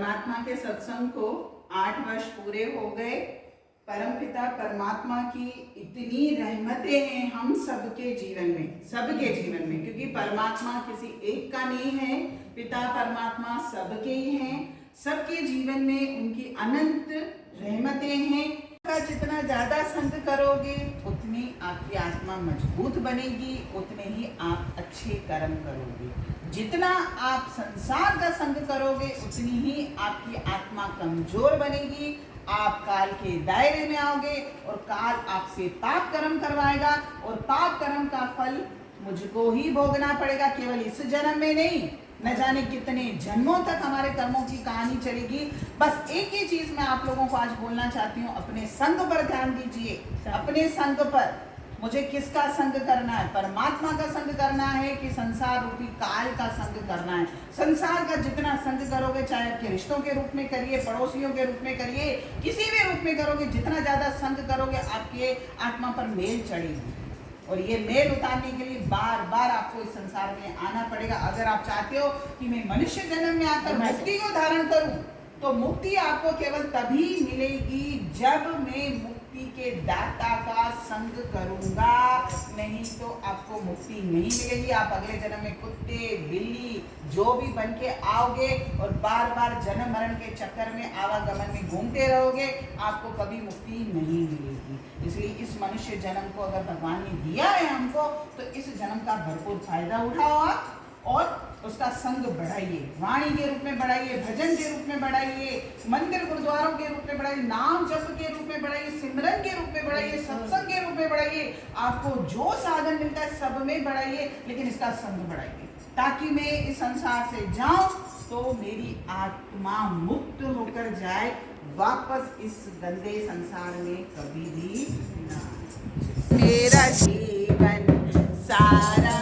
परमात्मा के सत्संग को 8 वर्ष पूरे हो गए। परमपिता परमात्मा की इतनी रहमतें हैं हम सबके जीवन में, क्योंकि परमात्मा किसी एक का नहीं है, पिता परमात्मा सबके ही हैं। सबके जीवन में उनकी अनंत रहमतें हैं। का जितना ज्यादा संग करोगे उतनी आपकी आत्मा मजबूत बनेगी, उतने ही आप अच्छे कर्म करोगे। जितना आप संसार का संग करोगे उतनी ही आपकी आत्मा कमजोर बनेगी। आप काल के दायरे में आओगे और काल आपसे पाप कर्म करवाएगा, और पाप कर्म का फल मुझको ही भोगना पड़ेगा, केवल इस जन्म में नहीं, न जाने कितने जन्मों तक हमारे कर्मों की कहानी चलेगी। बस एक ही चीज मैं आप लोगों को आज बोलना चाहती हूँ, अपने संग पर ध्यान दीजिए। अपने संग पर मुझे किसका संग करना है? परमात्मा का संग करना है कि संसार रूपी काल का संग करना है? संसार का जितना संग करोगे, चाहे आपके रिश्तों के रूप में करिए, पड़ोसियों के रूप में करिए, किसी भी रूप में करोगे, जितना ज्यादा संग करोगे आपके आत्मा पर मेल चढ़ेगी। और ये मेल उतारने के लिए बार बार आपको इस संसार में आना पड़ेगा। अगर आप चाहते हो कि मैं मनुष्य जन्म में आकर मुक्ति को धारण करूं, तो मुक्ति आपको केवल तभी मिलेगी जब मैं मुक्ति के दाता का संग करूंगा, नहीं तो आपको मुक्ति नहीं मिलेगी। आप अगले जन्म में कुत्ते बिल्ली जो भी बन के आओगे और बार बार जन्म मरण के चक्कर में आवागमन में घूमते रहोगे, आपको कभी मुक्ति नहीं मिलेगी। इसलिए इस मनुष्य जन्म को अगर भगवान ने दिया है हमको, तो इस जन्म का भरपूर फायदा उठाओ आप और उसका संग बढ़ाइए। वाणी के रूप में बढ़ाइए, भजन के रूप में बढ़ाइए, मंदिर गुरुद्वारों के रूप में बढ़ाइए, नाम जप के रूप में बढ़ाइए, सिमरन के रूप में बढ़ाइए, सत्संग के रूप में बढ़ाइए। आपको जो साधन मिलता है सब में बढ़ाइए, लेकिन इसका संग बढ़ाइए, ताकि मैं इस संसार से जाऊं तो मेरी आत्मा मुक्त होकर जाए, वापस इस गंदे संसार में कभी भी ना। मेरा जीवन सारा